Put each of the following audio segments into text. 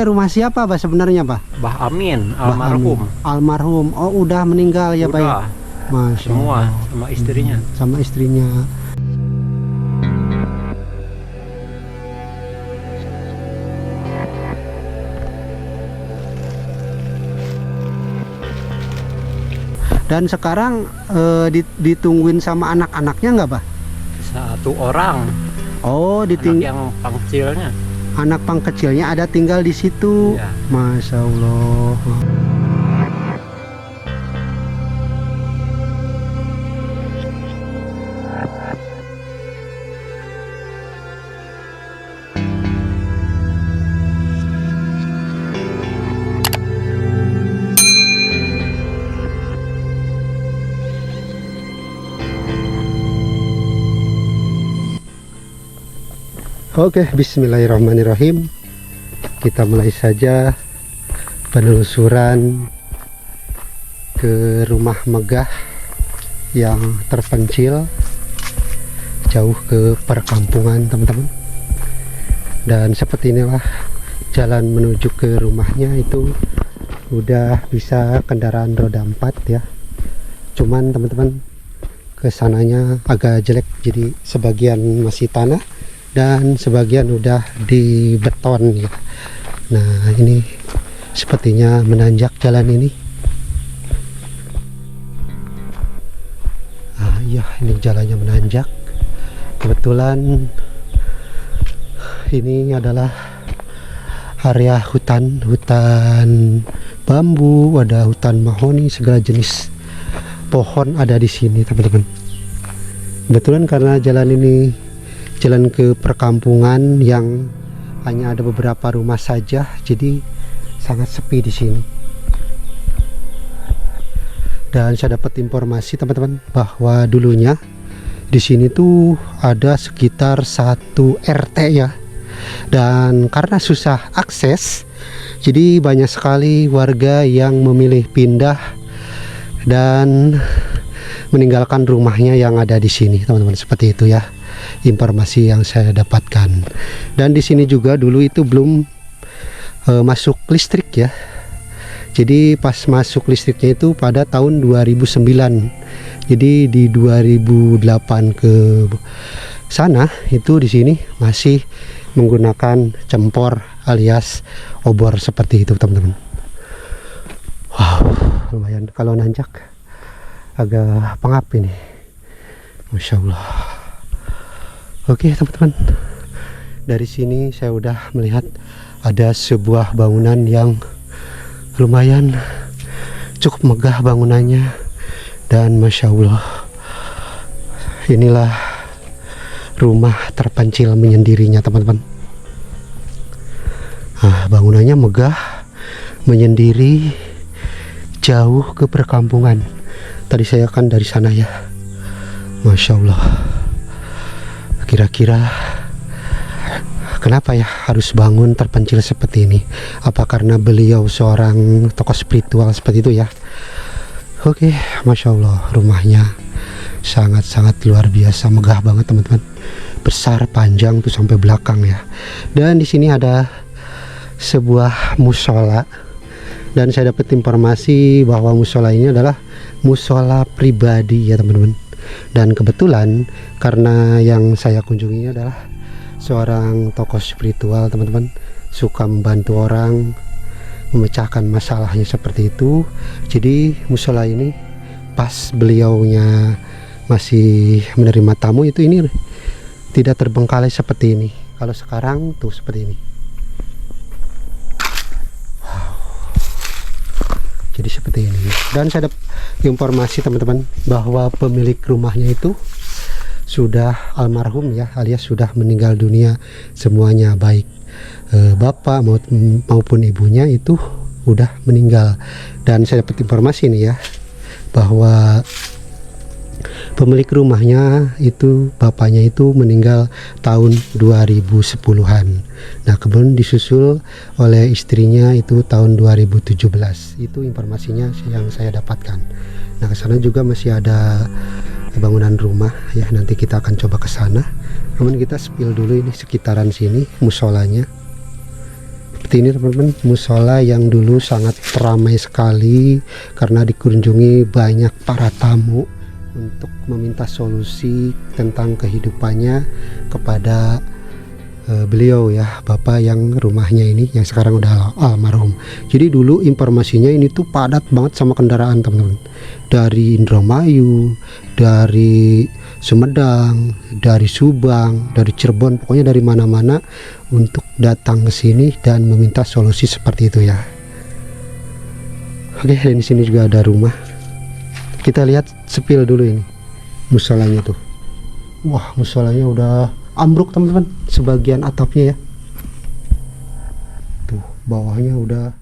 Rumah siapa Pak sebenarnya Pak? Bah Amin, Bah almarhum. Amin. Almarhum. Oh udah meninggal ya Pak ya? Udah, Masya semua Allah. sama istrinya. Sama istrinya. Dan sekarang ditungguin sama anak-anaknya nggak Pak? Satu orang, Oh anak ditinggal. yang pangcilnya. Anak pang kecilnya ada tinggal di situ. Iya. Masya Allah. Oke, bismillahirrahmanirrahim. Kita mulai saja penelusuran ke rumah megah yang terpencil jauh ke perkampungan, teman-teman. Dan seperti inilah jalan menuju ke rumahnya, itu udah bisa kendaraan roda 4 ya. Cuman teman-teman, kesananya agak jelek, jadi sebagian masih tanah dan sebagian udah di beton ya. Nah ini sepertinya menanjak jalan ini. Iya, ini jalannya menanjak. Kebetulan ini adalah area hutan bambu, ada hutan mahoni, segala jenis pohon ada di sini teman-teman. Kebetulan karena jalan ini jalan ke perkampungan yang hanya ada beberapa rumah saja, jadi sangat sepi di sini. Dan saya dapat informasi teman-teman bahwa dulunya di sini tuh ada sekitar 1 RT ya. Dan karena susah akses, jadi banyak sekali warga yang memilih pindah dan meninggalkan rumahnya yang ada di sini, teman-teman. Seperti itu ya informasi yang saya dapatkan. Dan di sini juga dulu itu belum masuk listrik ya. Jadi pas masuk listriknya itu pada tahun 2009. Jadi di 2008 ke sana itu di sini masih menggunakan cempor alias obor seperti itu, teman-teman. Wow, lumayan kalau nanjak agak pengap ini. Masya Allah. Oke teman-teman, dari sini saya udah melihat ada sebuah bangunan yang lumayan cukup megah bangunannya. Dan Masya Allah, inilah rumah terpencil menyendirinya teman-teman. Bangunannya megah, menyendiri, jauh ke perkampungan. Tadi saya kan dari sana ya. Masya Allah. Kira-kira kenapa ya harus bangun terpencil seperti ini? Apa karena beliau seorang tokoh spiritual seperti itu ya? Oke, Masya Allah, rumahnya sangat-sangat luar biasa, megah banget teman-teman. Besar, panjang tuh sampai belakang ya. Dan di sini ada sebuah musola. Dan saya dapat informasi bahwa musola ini adalah musola pribadi ya teman-teman. Dan kebetulan karena yang saya kunjungi adalah seorang tokoh spiritual teman-teman, suka membantu orang, memecahkan masalahnya seperti itu. Jadi musola ini pas beliaunya masih menerima tamu itu ini tidak terbengkalai seperti ini. Kalau sekarang tuh seperti ini. Wow. Jadi seperti ini. Dan saya dapat informasi teman-teman bahwa pemilik rumahnya itu sudah almarhum ya, alias sudah meninggal dunia semuanya, baik bapak maupun ibunya itu udah meninggal. Dan saya dapat informasi nih ya bahwa pemilik rumahnya itu bapaknya itu meninggal tahun 2010-an. Nah kemudian disusul oleh istrinya itu tahun 2017. Itu informasinya yang saya dapatkan. Nah kesana juga masih ada bangunan rumah ya, nanti kita akan coba ke sana. Namun kita spill dulu ini sekitaran sini musolanya. seperti ini teman-teman, musola yang dulu sangat ramai sekali karena dikunjungi banyak para tamu untuk meminta solusi tentang kehidupannya kepada beliau ya, bapak yang rumahnya ini yang sekarang udah almarhum. Jadi dulu informasinya ini tuh padat banget sama kendaraan teman-teman, dari Indramayu, dari Sumedang, dari Subang, dari Cirebon, pokoknya dari mana-mana untuk datang ke sini dan meminta solusi seperti itu ya. Oke, dan di sini juga ada rumah. Kita lihat sepil dulu ini musolanya tuh. Wah, musolanya udah ambruk teman-teman, sebagian atapnya ya. Tuh bawahnya udah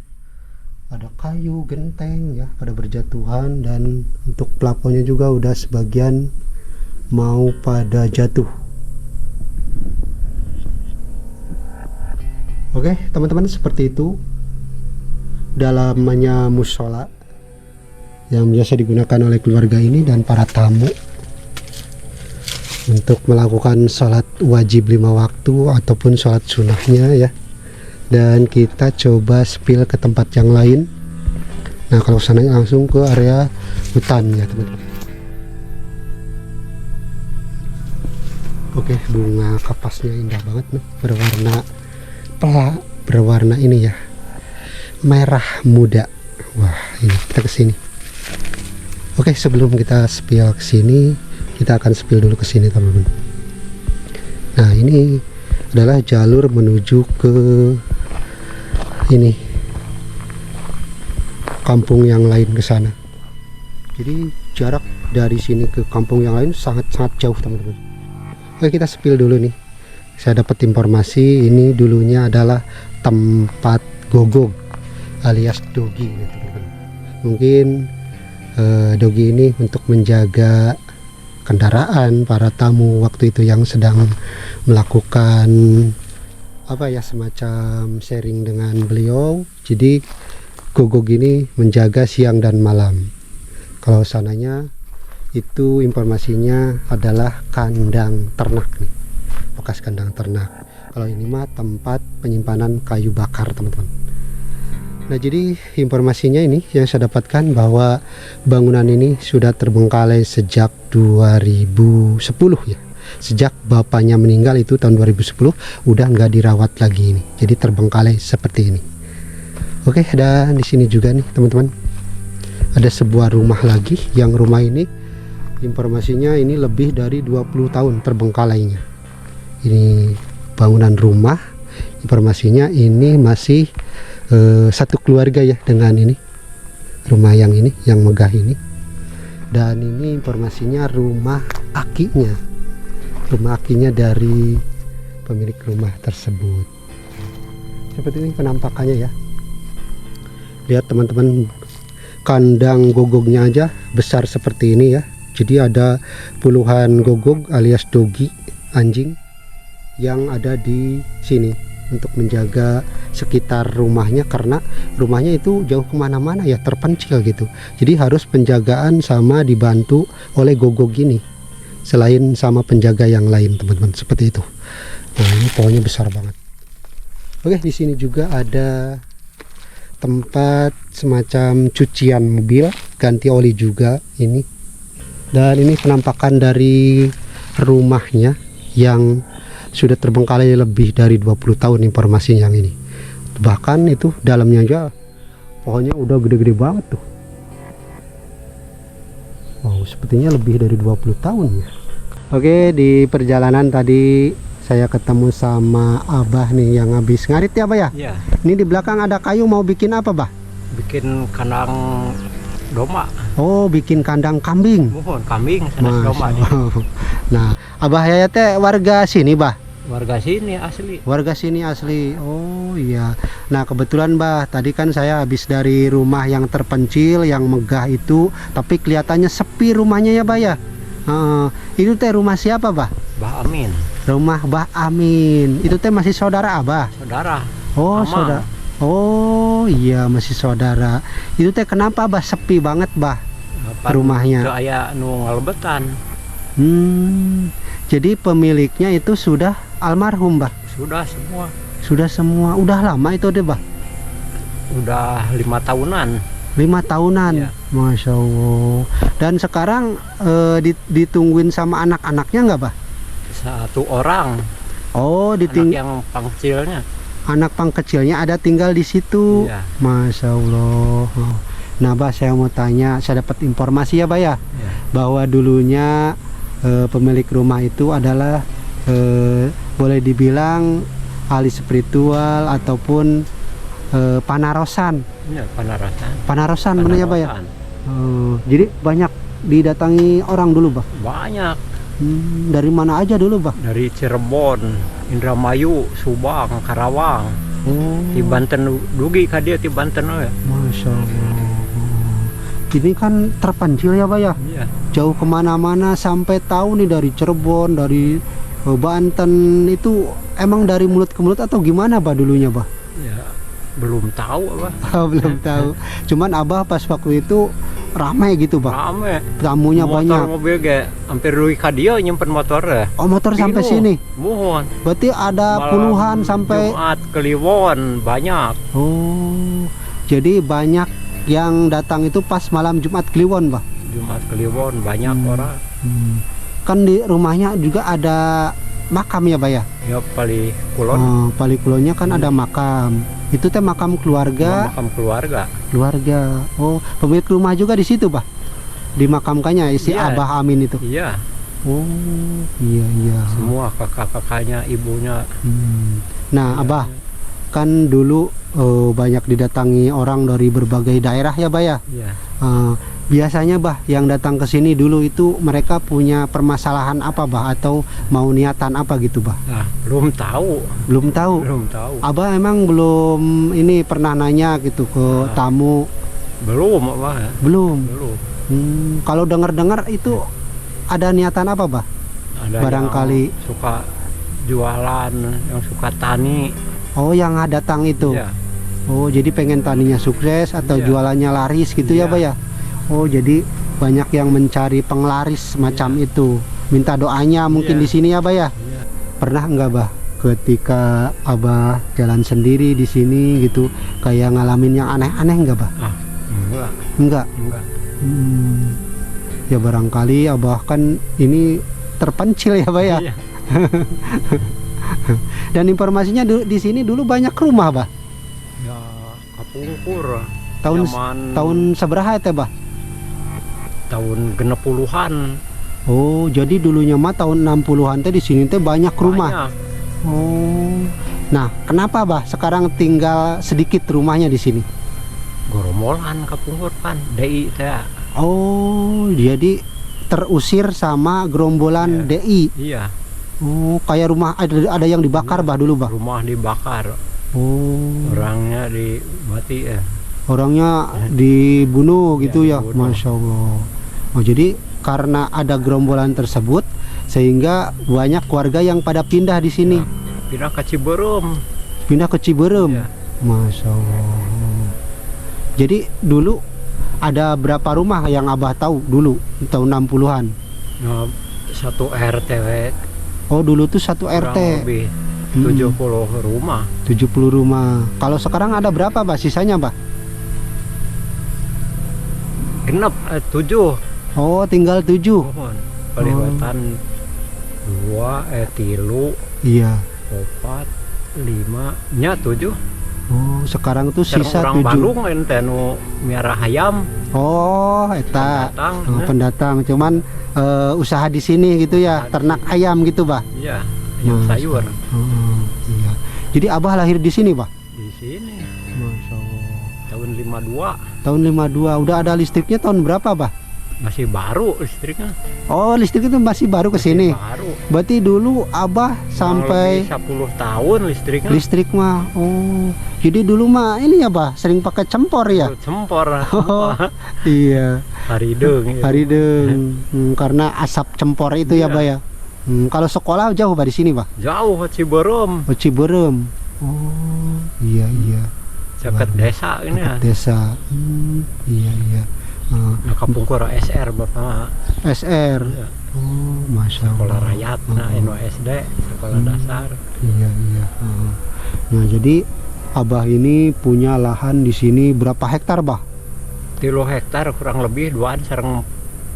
ada kayu genteng ya pada berjatuhan, dan untuk plafonnya juga udah sebagian mau pada jatuh. Oke teman-teman, seperti itu dalamnya musola yang biasa digunakan oleh keluarga ini dan para tamu untuk melakukan sholat wajib 5 waktu ataupun sholat sunnahnya ya. Dan kita coba spill ke tempat yang lain. Nah kalau sananya langsung ke area hutan ya teman-teman. Oke, bunga kapasnya indah banget nih, berwarna ini ya, merah muda. Wah, ini kita kesini. Oke, sebelum kita spill ke sini, kita akan spill dulu ke sini teman-teman. Nah ini adalah jalur menuju ke ini kampung yang lain ke sana. Jadi jarak dari sini ke kampung yang lain sangat-sangat jauh teman-teman. Oke, kita spill dulu nih. Saya dapat informasi ini dulunya adalah tempat gogog alias dogi ya teman-teman. Mungkin dogi ini untuk menjaga kendaraan para tamu waktu itu yang sedang melakukan apa ya, semacam sharing dengan beliau. Jadi gogog ini menjaga siang dan malam. Kalau sananya itu informasinya adalah kandang ternak nih, bekas kandang ternak. Kalau ini mah tempat penyimpanan kayu bakar teman-teman. Nah jadi informasinya ini yang saya dapatkan bahwa bangunan ini sudah terbengkalai sejak 2010 ya. Sejak bapaknya meninggal itu tahun 2010 udah nggak dirawat lagi ini. Jadi terbengkalai seperti ini. Oke, dan di sini juga nih teman-teman ada sebuah rumah lagi, yang rumah ini informasinya ini lebih dari 20 tahun terbengkalainya. Ini bangunan rumah, informasinya ini masih satu keluarga ya dengan ini rumah yang ini, yang megah ini. Dan ini informasinya rumah akinya dari pemilik rumah tersebut. Seperti ini penampakannya ya. Lihat teman-teman, kandang gogognya aja besar seperti ini ya. Jadi ada puluhan gogog alias dogi, anjing yang ada di sini untuk menjaga sekitar rumahnya, karena rumahnya itu jauh kemana-mana ya, terpencil gitu. Jadi harus penjagaan sama dibantu oleh gogog ini, selain sama penjaga yang lain teman-teman, seperti itu. Nah ini pohonnya besar banget. Oke, di sini juga ada tempat semacam cucian mobil, ganti oli juga ini. Dan ini penampakan dari rumahnya yang sudah terbengkalai lebih dari 20 tahun informasinya yang ini. Bahkan itu dalamnya aja pohonnya udah gede-gede banget tuh. Wow, sepertinya lebih dari 20 tahun ya. Oke, di perjalanan tadi saya ketemu sama Abah nih yang habis ngarit ya, Abah ya? Iya. Ini di belakang ada kayu, mau bikin apa, Bah? Bikin kandang domba. Oh, bikin kandang kambing. Mohon kambing sana domba nih. Nah, Abah Yaya teh warga sini, Bah? Warga sini asli. Warga sini asli. Oh iya. Nah kebetulan Bah, tadi kan saya habis dari rumah yang terpencil, yang megah itu, tapi kelihatannya sepi rumahnya ya Bah ya. Itu teh rumah siapa Bah? Bah Amin. Rumah Bah Amin. Itu teh masih saudara Abah? Saudara. Oh Mama. saudara. Oh iya, masih saudara. Itu teh kenapa Bah sepi banget Bah rumahnya? Kayak nu ngalebetan. Jadi pemiliknya itu sudah almarhum Bah? Sudah semua. Sudah semua. Udah lama itu deh, Bah? Udah 5 tahunan. 5 tahunan. Iya. Masya Allah. Dan sekarang ditungguin sama anak-anaknya nggak, Bah? 1 orang. Oh, Anak yang pangkilnya. anak pang kecilnya ada tinggal di situ. Iya. Masya Allah. Nah, Bah, saya mau tanya, saya dapat informasi ya, Bah ya, Iya. bahwa dulunya pemilik rumah itu adalah boleh dibilang ahli spiritual ataupun panarosan. Iya, Panarasan. Panarosan benar ya, Bah ya? Panarasan. Jadi banyak didatangi orang dulu, Bah. Banyak. Dari mana aja dulu, Bah? Dari Cirebon, Indramayu, Subang, Karawang. Oh, Di Banten dugi ka dia di Banten ya. Masya Allah. Ini kan terpencil ya, Bah ya? Iya. Jauh kemana-mana sampai tahu nih dari Cirebon, dari Banten itu emang dari mulut ke mulut atau gimana, Bah, dulunya, Bah? Ya, belum tahu apa. Belum tahu. Cuman Abah pas waktu itu ramai gitu, Bah. Rame. Tamunya Motor banyak. mobil ge hampir dugi ka dia nyimpen motornya. Oh, motor sampai sini. Mohon. Berarti ada puluhan sampai. Jumat Kliwon banyak. Oh, jadi banyak yang datang itu pas malam Jumat Kliwon, Bah. Jumat Kliwon banyak orang. Kan di rumahnya juga ada makam ya, Bah ya? Ya paling kulon. Pali Kulonnya kan ada makam. Itu teh makam keluarga. Makam keluarga. Keluarga. Oh, pemilik rumah juga di situ, Bah. Dimakamkannya si Iya. Abah Amin itu. Iya. Oh, iya iya. Semua kakak-kakaknya, ibunya. Nah, Iya. Abah, kan dulu banyak didatangi orang dari berbagai daerah ya, Bah ya. Iya. Biasanya, Bah, yang datang ke sini dulu itu mereka punya permasalahan apa, Bah, atau mau niatan apa gitu, Bah? Nah, belum tahu. Belum tahu. Belum tahu. Abah emang belum ini pernah nanya gitu ke tamu? Belum apa? Belum. Belum. Kalau dengar-dengar itu ada niatan apa, Bah? Ada Barangkali. yang suka jualan, yang suka tani. Oh, yang datang itu. Iya. Oh, jadi pengen taninya sukses atau Iya. jualannya laris gitu ya, Iya. Bah ya? Oh, jadi banyak yang mencari penglaris semacam itu. Minta doanya mungkin Iya. di sini ya, Bah ya? Iya. Pernah nggak, Bah, ketika Abah jalan sendiri di sini gitu, kayak ngalamin yang aneh-aneh nggak, Bah? Enggak. Enggak. Enggak. Ya barangkali Abah kan ini terpencil ya, Bah ya? Iya. Dan informasinya di sini dulu banyak rumah, Bah. Ya, kapungkur. Tahun Zaman tahun seberapa ya, Bah? tahun genep puluhan. Oh, jadi dulunya mah tahun 60-an teh di sini teh banyak rumah. Banyak. Oh. Nah, kenapa, Bah, sekarang tinggal sedikit rumahnya di sini? Goromolan kapungkur kan. DI teh. Oh, jadi terusir sama gerombolan Iya. DI. Iya. Oh, kayak rumah ada yang dibakar, Bah, dulu, Bah. Rumah dibakar. Oh. Orangnya dimati ya. Orangnya dibunuh gitu ya. dibunuh. Masya Allah. Oh, jadi karena ada gerombolan tersebut sehingga banyak keluarga yang pada pindah di sini. Pindah ke Ciberem. Pindah ke Ciberem. Iya. Masya Allah. Jadi dulu ada berapa rumah yang Abah tahu dulu tahun 60-an? Nah, satu RT Oh, dulu tuh satu kurang RT lebih 70 rumah. 70 rumah. Kalau sekarang ada berapa, Bah, sisanya, Bah? Genep 7. Oh, tinggal 7. Mohon. Kelihatan 2 3 Iya. 4 5 nya 7. Oh, sekarang tuh sisa Orang 7. Bandung ente nu miara hayam Oh, eta datang. pendatang. Cuman usaha di sini gitu ya, ternak ayam gitu, Bah. Iya, ayam Masya sayur Oh, iya. Jadi Abah lahir di sini, Bah? di sini Masya Allah. tahun 52. Tahun 52. Udah ada listriknya tahun berapa, Bah? Masih baru listriknya. Oh, listrik itu masih baru ke sini. Baru. Berarti dulu Abah sampai 10 tahun listriknya. listrik mah. Oh, jadi dulu mah ini ya, Bah, sering pakai cempor ya? Cempor. Oh, iya. Harideng. Ya. Harideng. Karena asap cempor itu ya, Iya. Bah ya. Kalau sekolah jauh, Bah, di sini, Bah? Jauh ke Ciberem. Oh, Ciberem. Oh, iya iya. Dekat desa ini ya. Dekat desa. Iya iya. Nah, kapungkur SR Bapak. SR. Iya. Oh, masya sekolah Allah. rakyat, nah Oh. SD sekolah dasar. Iya, iya. Oh. Nah, jadi Abah ini punya lahan di sini berapa hektar, Bah? 3 hektar kurang lebih duaan sareng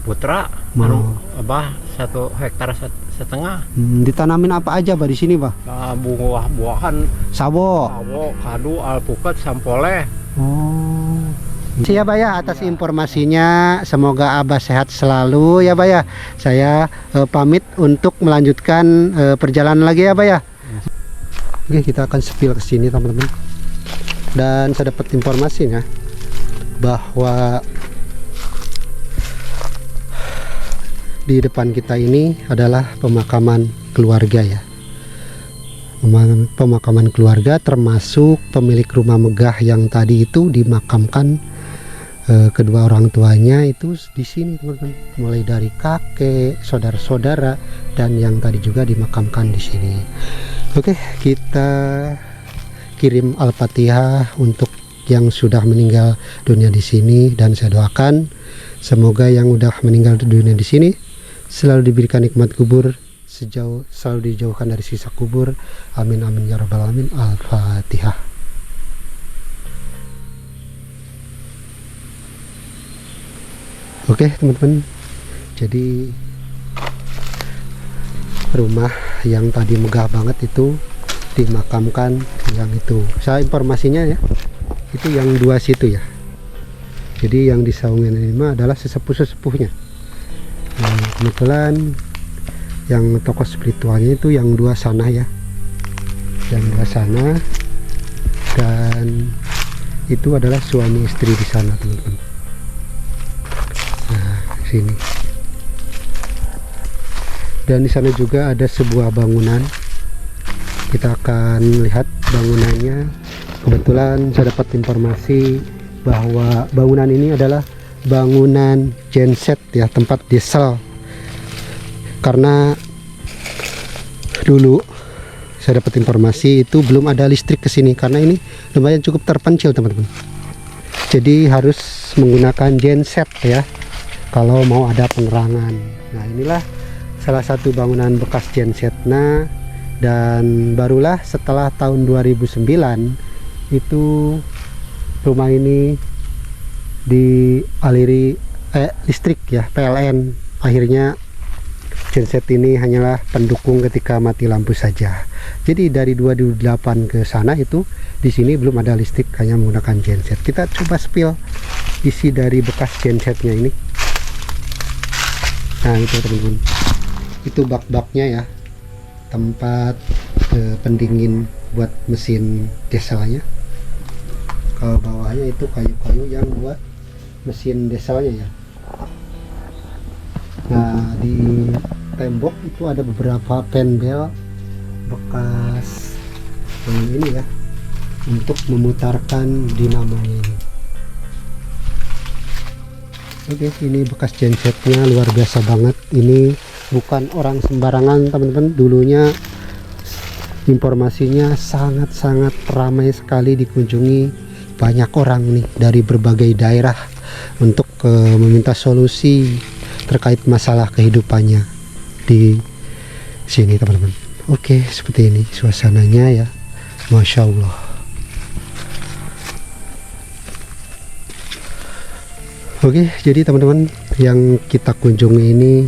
putra. Anu Abah 1,5 hektar Ditanamin apa aja, Bah, di sini, Bah? buah-buahan Sawo. sawo, kadu, alpukat, sampoleh. Oh. Siap, Bah, ya, atas informasinya. Semoga Abah sehat selalu ya, Bah, ya. Saya pamit untuk melanjutkan perjalanan lagi ya, Bah, ya. Oke, kita akan spill ke sini, teman-teman. Dan saya dapat informasinya bahwa di depan kita ini adalah pemakaman keluarga ya. Pemakaman keluarga, termasuk pemilik rumah megah yang tadi itu dimakamkan kedua orang tuanya itu di sini, teman-teman. Mulai dari kakek, saudara-saudara, dan yang tadi juga dimakamkan di sini. Oke, kita kirim Al-Fatihah untuk yang sudah meninggal dunia di sini, dan saya doakan semoga yang udah meninggal dunia di sini selalu diberikan nikmat kubur, selalu dijauhkan dari siksa kubur. Amin amin ya rabbal alamin. Al-Fatihah. Oke, teman-teman. Jadi rumah yang tadi megah banget itu dimakamkan yang itu. Saya informasinya ya, itu yang dua situ ya. Jadi yang di Saungan ini adalah sesepuh-sesepuhnya. Nah, kebetulan yang tokoh spiritualnya itu yang dua sana ya. Yang dua sana, dan itu adalah suami istri di sana, teman-teman. Nah, sini. Dan di sana juga ada sebuah bangunan. Kita akan lihat bangunannya. Kebetulan saya dapat informasi bahwa bangunan ini adalah bangunan genset ya, tempat diesel. Karena dulu saya dapat informasi itu belum ada listrik ke sini, karena ini lumayan cukup terpencil, teman-teman. Jadi harus menggunakan genset ya kalau mau ada penerangan. Nah, inilah salah satu bangunan bekas gensetnya, dan barulah setelah tahun 2009 itu rumah ini dialiri listrik ya, PLN. Akhirnya genset ini hanyalah pendukung ketika mati lampu saja. Jadi dari 2008 ke sana itu di sini belum ada listrik, hanya menggunakan genset. Kita coba spill isi dari bekas gensetnya ini. Nah, itu teman-teman, itu bak-baknya ya, tempat pendingin buat mesin dieselnya. Kalau bawahnya itu kayu-kayu yang buat mesin dieselnya ya. Nah, di tembok itu ada beberapa penbel bekas ini ya, untuk memutarkan dinamonya ini. Oke, ini bekas gensetnya luar biasa banget. Ini bukan orang sembarangan, teman-teman. Dulunya informasinya sangat-sangat ramai sekali dikunjungi banyak orang nih dari berbagai daerah untuk meminta solusi terkait masalah kehidupannya di sini, teman-teman. Oke, seperti ini suasananya ya, Masya Allah. Oke, jadi teman-teman, yang kita kunjungi ini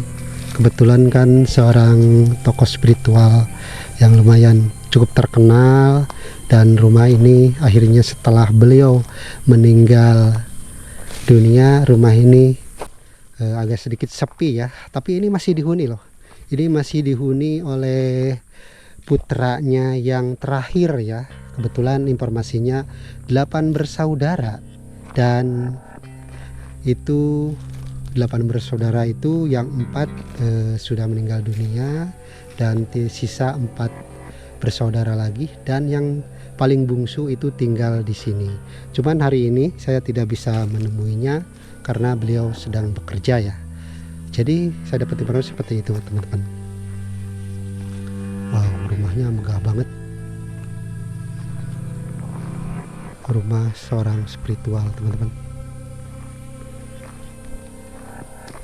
kebetulan kan seorang tokoh spiritual yang lumayan cukup terkenal, dan rumah ini akhirnya setelah beliau meninggal dunia, rumah ini agak sedikit sepi ya, tapi ini masih dihuni loh. Ini masih dihuni oleh putranya yang terakhir ya. Kebetulan informasinya 8 bersaudara, dan itu 8 bersaudara itu yang 4 sudah meninggal dunia, dan sisa 4 bersaudara lagi, dan yang paling bungsu itu tinggal di sini. Cuman hari ini saya tidak bisa menemuinya karena beliau sedang bekerja ya. Jadi saya dapat informasi seperti itu, teman-teman. Wow, rumahnya megah banget. Rumah seorang spiritual, teman-teman.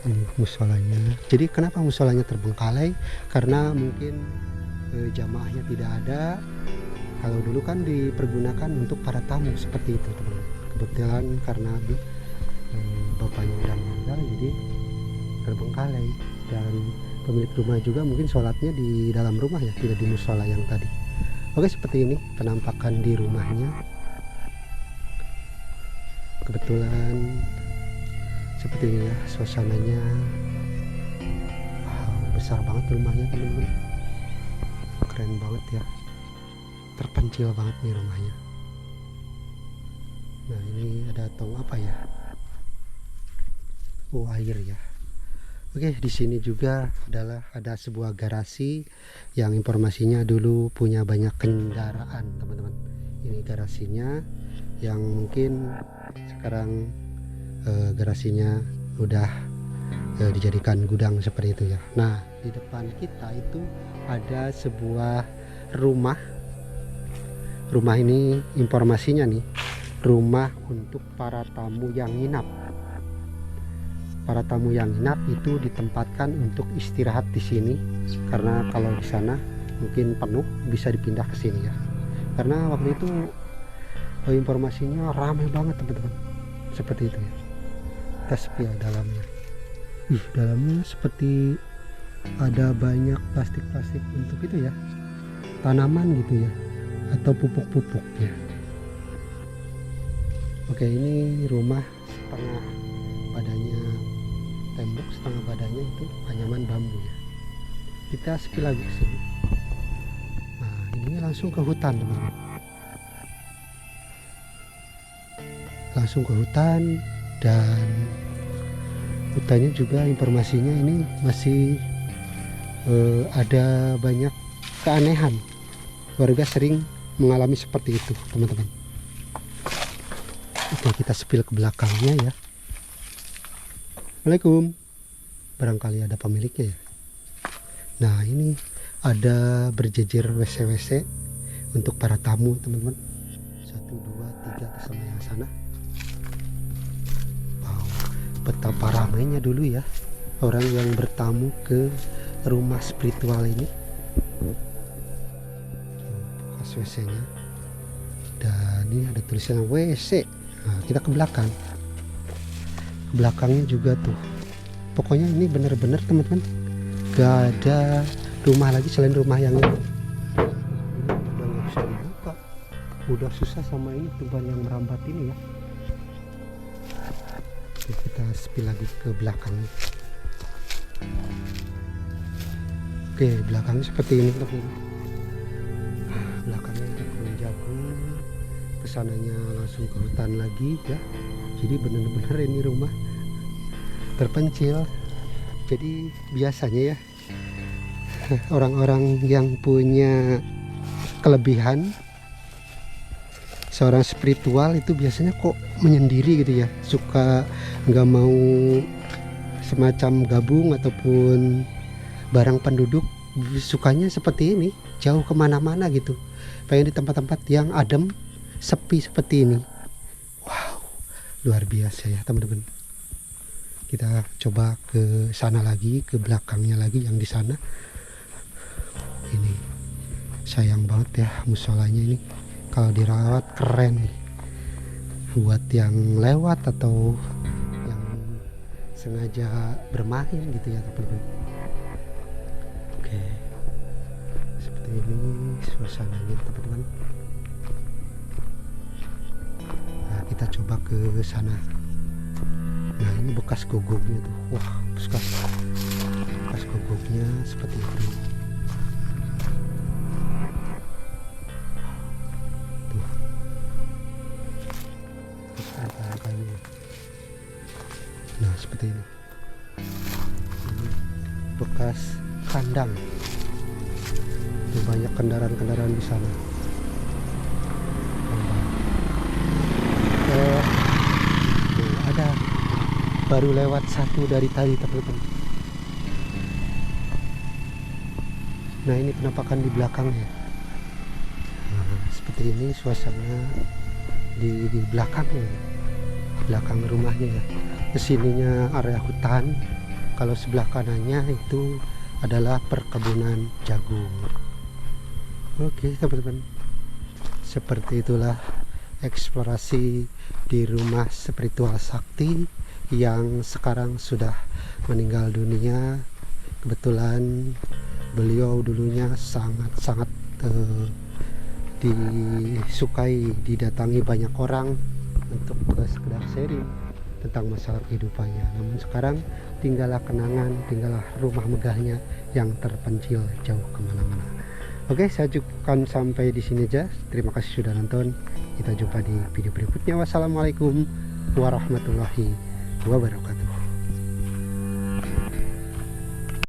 Ini musolanya. Jadi kenapa musolanya terbengkalai? Karena mungkin jamaahnya tidak ada. Kalau dulu kan dipergunakan untuk para tamu seperti itu, teman-teman. Kebetulan karena bapaknya udah meninggal, jadi terbengkalai. Dan pemilik rumah juga mungkin sholatnya di dalam rumah ya, tidak di musola yang tadi. Oke, seperti ini penampakan di rumahnya. Kebetulan seperti ini ya suasananya. Wow, besar banget rumahnya, teman-teman. Keren banget ya, terpencil banget nih rumahnya. Nah, ini ada tong apa ya? Oh, air ya. Oke, di sini juga ada sebuah garasi yang informasinya dulu punya banyak kendaraan, teman-teman. Ini garasinya yang mungkin sekarang garasinya udah dijadikan gudang seperti itu ya. Nah, di depan kita itu ada sebuah rumah. Rumah ini informasinya nih, rumah untuk para tamu yang nginap. Para tamu yang nginap itu ditempatkan untuk istirahat di sini, karena kalau di sana mungkin penuh, bisa dipindah ke sini ya. Karena waktu itu informasinya ramai banget, teman-teman. Seperti itu ya. Kita spill dalamnya. Dalamnya seperti ada banyak plastik-plastik untuk itu ya, tanaman gitu ya, atau pupuk-pupuknya. Oke, ini rumah setengah badannya tembok, setengah badannya itu anyaman bambu ya. Kita spill lagi ke sini. Nah, ini langsung ke hutan, teman-teman. Langsung ke hutan, dan hutannya juga informasinya ini masih ada banyak keanehan. Warga sering mengalami seperti itu, teman-teman. Oke, kita spill ke belakangnya ya. Assalamualaikum. Barangkali ada pemiliknya ya. Nah, ini ada berjejer WC-WC untuk para tamu, teman-teman. 1, 2, 3 sama yang sana. Wow, betapa ramainya dulu ya orang yang bertamu ke rumah spiritual ini. Bekas WC-nya. Dan ini ada tulisan WC. Nah, kita ke belakang. Belakangnya juga tuh, pokoknya ini bener-bener, teman-teman, gak ada rumah lagi selain rumah yang ini. Udah nggak bisa dibuka, udah susah sama ini tuban yang merambat ini ya. Oke, kita spill lagi ke belakang. Oke, belakangnya seperti ini, teman-teman. Belakangnya ada kebun jagung, kesananya langsung ke hutan lagi ya. Jadi benar-benar ini rumah terpencil. Jadi biasanya ya orang-orang yang punya kelebihan, seorang spiritual itu biasanya kok menyendiri gitu ya, suka nggak mau semacam gabung ataupun barang penduduk, sukanya seperti ini, jauh kemana-mana gitu, pengen di tempat-tempat yang adem, sepi seperti ini. Luar biasa ya, teman-teman. Kita coba ke sana lagi, ke belakangnya lagi yang di sana. Ini sayang banget ya musolanya ini. Kalau dirawat keren nih. Buat yang lewat atau yang sengaja bermain gitu ya, teman-teman. Oke. Seperti ini suasananya, teman-teman. Kita coba ke sana. Nah, ini bekas gogoknya tuh. Wah, bekas gogoknya seperti itu. Tuh. Bekas kayu. Nah, seperti ini. Ini bekas kandang. Tuh, banyak kendaraan-kendaraan di sana. Ada baru lewat satu dari tadi, teman-teman. Nah, ini penampakan di belakangnya. Nah, seperti ini suasana di belakangnya, belakang rumahnya ya. Kesininya area hutan, kalau sebelah kanannya itu adalah perkebunan jagung. Oke teman-teman, seperti itulah eksplorasi di rumah spiritual sakti yang sekarang sudah meninggal dunia. Kebetulan beliau dulunya sangat-sangat disukai, didatangi banyak orang untuk sekedar sharing tentang masalah kehidupannya. Namun sekarang tinggallah kenangan, tinggallah rumah megahnya yang terpencil jauh kemana-mana. Oke, saya cukupkan sampai di sini aja. Terima kasih sudah nonton. Kita jumpa di video berikutnya. Wassalamualaikum warahmatullahi wabarakatuh.